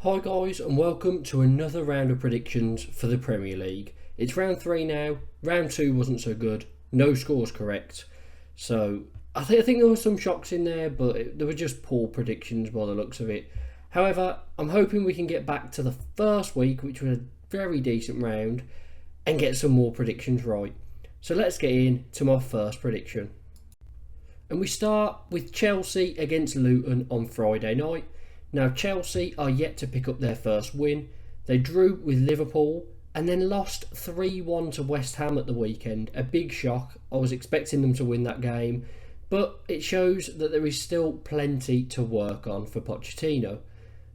Hi guys, and welcome to another round of predictions for the Premier League. It's round 3 now. Round 2 wasn't so good. No scores correct. So I think there were some shocks in there, but they were just poor predictions by the looks of it. However, I'm hoping we can get back to the first week, which was a very decent round, and get some more predictions right. So let's get into my first prediction. And we start with Chelsea against Luton on Friday night. Now, Chelsea are yet to pick up their first win. They drew with Liverpool and then lost 3-1 to West Ham at the weekend. A big shock. I was expecting them to win that game, but it shows that there is still plenty to work on for Pochettino.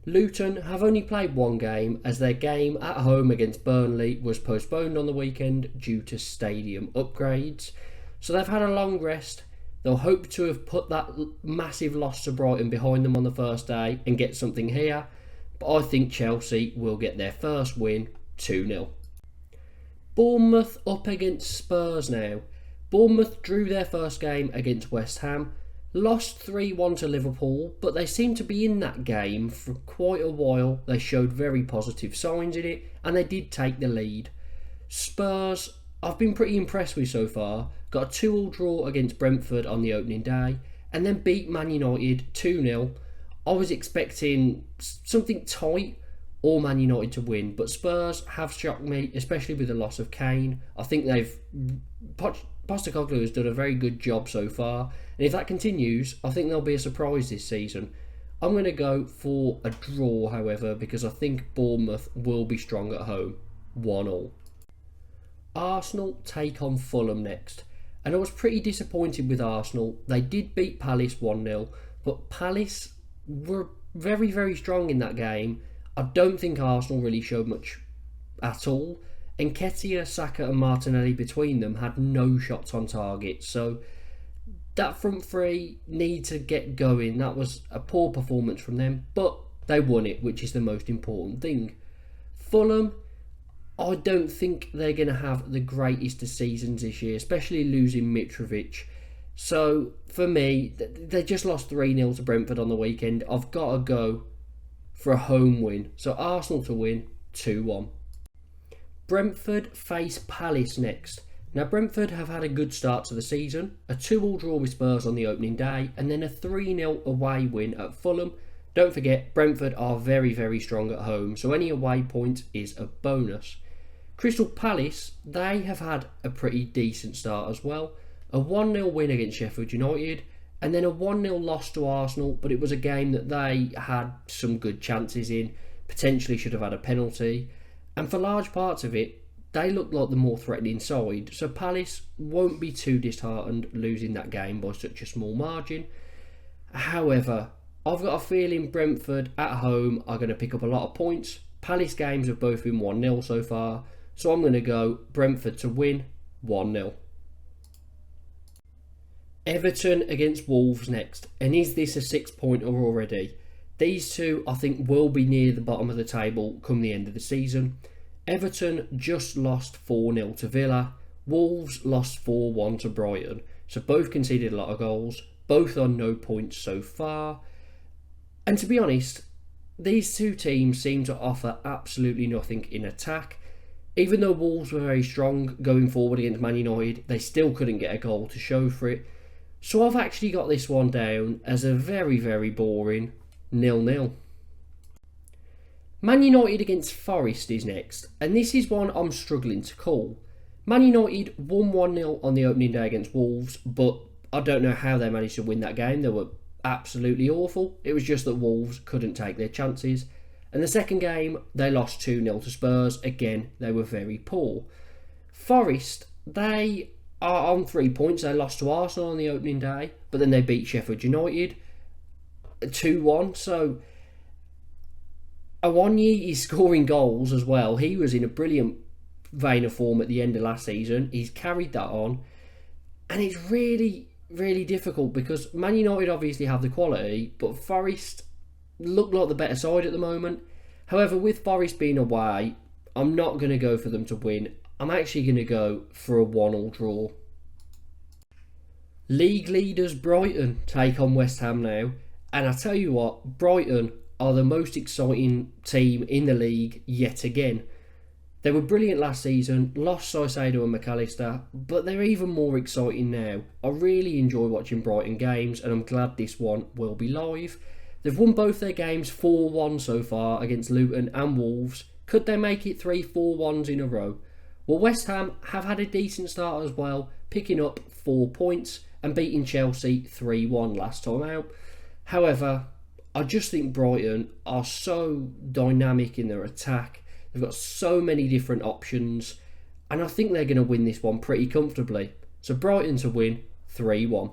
Luton have only played one game, as their game at home against Burnley was postponed on the weekend due to stadium upgrades. So they've had a long rest. They'll hope to have put that massive loss to Brighton behind them on the first day and get something here. But I think Chelsea will get their first win, 2-0. Bournemouth up against Spurs now. Bournemouth drew their first game against West Ham, lost 3-1 to Liverpool, but they seemed to be in that game for quite a while. They showed very positive signs in it, and they did take the lead. Spurs, I've been pretty impressed with so far. Got a 2-2 draw against Brentford on the opening day and then beat Man United 2-0. I was expecting something tight or Man United to win, but Spurs have shocked me, especially with the loss of Kane. I think Postecoglou has done a very good job so far, and if that continues, I think there'll be a surprise this season. I'm going to go for a draw, however, because I think Bournemouth will be strong at home. 1-1. Arsenal take on Fulham next. And I was pretty disappointed with Arsenal. They did beat Palace 1-0, but Palace were very, very strong in that game. I don't think Arsenal really showed much at all. Nketiah, Saka and Martinelli between them had no shots on target. So that front three need to get going. That was a poor performance from them, but they won it, which is the most important thing. Fulham, I don't think they're going to have the greatest of seasons this year, especially losing Mitrovic. So, for me, they just lost 3-0 to Brentford on the weekend. I've got to go for a home win. So, Arsenal to win, 2-1. Brentford face Palace next. Now, Brentford have had a good start to the season. A 2-2 draw with Spurs on the opening day, and then a 3-0 away win at Fulham. Don't forget, Brentford are very, very strong at home, so any away point is a bonus. Crystal Palace, they have had a pretty decent start as well. A 1-0 win against Sheffield United and then a 1-0 loss to Arsenal, but it was a game that they had some good chances in, potentially should have had a penalty. And for large parts of it, they looked like the more threatening side, so Palace won't be too disheartened losing that game by such a small margin. However, I've got a feeling Brentford at home are going to pick up a lot of points. Palace games have both been 1-0 so far, so I'm going to go Brentford to win 1-0. Everton against Wolves next. And is this a 6-pointer already? These two, I think, will be near the bottom of the table come the end of the season. Everton just lost 4-0 to Villa. Wolves lost 4-1 to Brighton. So both conceded a lot of goals. Both on no points so far. And to be honest, these two teams seem to offer absolutely nothing in attack. Even though Wolves were very strong going forward against Man United, they still couldn't get a goal to show for it. So I've actually got this one down as a very, very boring 0-0. Man United against Forest is next, and this is one I'm struggling to call. Man United won 1-0 on the opening day against Wolves, but I don't know how they managed to win that game. They were absolutely awful. It was just that Wolves couldn't take their chances. And the second game, they lost 2-0 to Spurs. Again, they were very poor. Forest, they are on 3 points. They lost to Arsenal on the opening day, but then they beat Sheffield United 2-1. So, Awoniyi is scoring goals as well. He was in a brilliant vein of form at the end of last season. He's carried that on. And it's really, really difficult because Man United obviously have the quality, but Forest look like the better side at the moment. However, with Forest being away, I'm not going to go for them to win. I'm actually going to go for a 1-1 draw. League leaders Brighton take on West Ham now. And I tell you what, Brighton are the most exciting team in the league yet again. They were brilliant last season, lost Saicedo and McAllister, but they're even more exciting now. I really enjoy watching Brighton games, and I'm glad this one will be live. They've won both their games 4-1 so far against Luton and Wolves. Could they make it 3 4-1s in a row? Well, West Ham have had a decent start as well, picking up 4 points and beating Chelsea 3-1 last time out. However, I just think Brighton are so dynamic in their attack. They've got so many different options, and I think they're going to win this one pretty comfortably. So Brighton to win 3-1.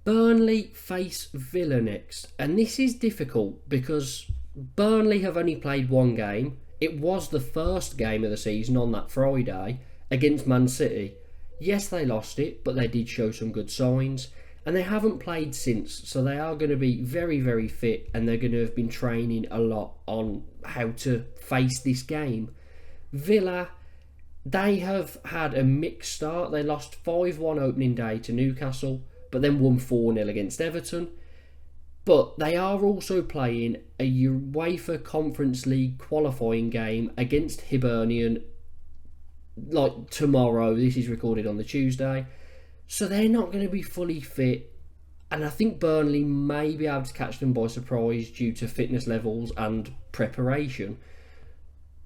Burnley face Villa next, and this is difficult because Burnley have only played one game. It was the first game of the season on that Friday against Man City. Yes, they lost it, but they did show some good signs, and they haven't played since, so they are going to be very, very fit, and they're going to have been training a lot on how to face this game. Villa, they have had a mixed start. They lost 5-1 opening day to Newcastle, but then won 4-0 against Everton. But they are also playing a UEFA Conference League qualifying game against Hibernian like tomorrow. This is recorded on the Tuesday. So they're not going to be fully fit. And I think Burnley may be able to catch them by surprise due to fitness levels and preparation.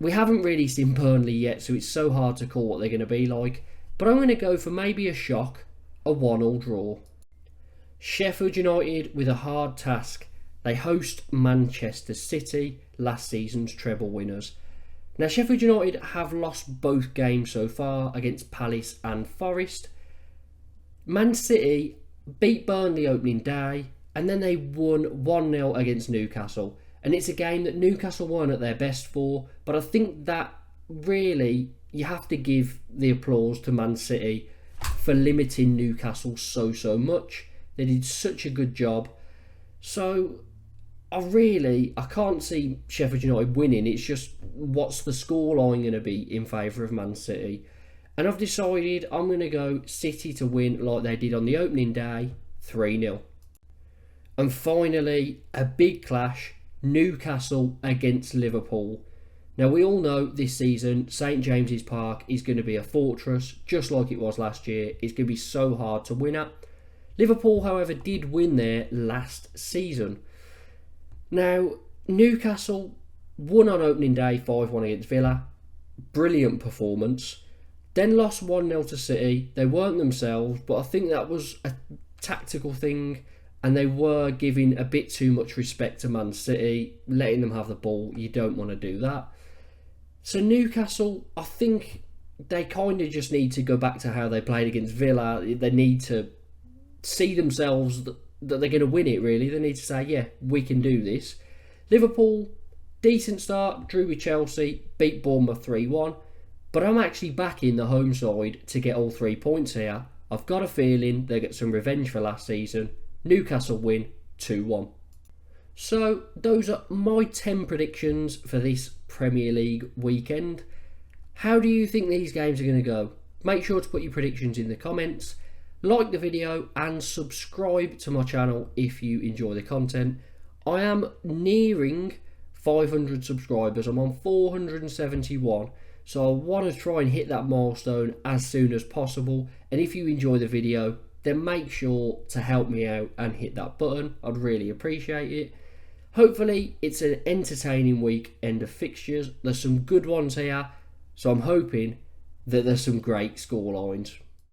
We haven't really seen Burnley yet, so it's so hard to call what they're going to be like. But I'm going to go for maybe a shock, a 1-1 draw. Sheffield United with a hard task. They host Manchester City, last season's treble winners. Now, Sheffield United have lost both games so far against Palace and Forest. Man City beat Burnley opening day, and then they won 1-0 against Newcastle. And it's a game that Newcastle weren't at their best for, but I think that really you have to give the applause to Man City for limiting Newcastle so much. They did such a good job. So I can't see Sheffield United winning. It's just, what's the scoreline going to be in favour of Man City? And I've decided I'm going to go City to win like they did on the opening day, 3-0. And finally, a big clash, Newcastle against Liverpool. Now, we all know this season St James's Park is going to be a fortress, just like it was last year. It's going to be so hard to win at. Liverpool, however, did win there last season. Now, Newcastle won on opening day 5-1 against Villa. Brilliant performance. Then lost 1-0 to City. They weren't themselves, but I think that was a tactical thing, and they were giving a bit too much respect to Man City, letting them have the ball. You don't want to do that. So Newcastle, I think they kind of just need to go back to how they played against Villa. They need to see themselves that they're going to win it, really. They need to say, yeah, we can do this. Liverpool, decent start, drew with Chelsea, beat Bournemouth 3-1. But I'm actually backing the home side to get all 3 points here. I've got a feeling they get some revenge for last season. Newcastle win 2-1. So those are my 10 predictions for this Premier League weekend. How do you think these games are going to go? Make sure to put your predictions in the comments. Like the video and subscribe to my channel if you enjoy the content. I am nearing 500 subscribers. I'm on 471. So I want to try and hit that milestone as soon as possible. And if you enjoy the video, then make sure to help me out and hit that button. I'd really appreciate it. Hopefully it's an entertaining weekend of fixtures. There's some good ones here. So I'm hoping that there's some great scorelines.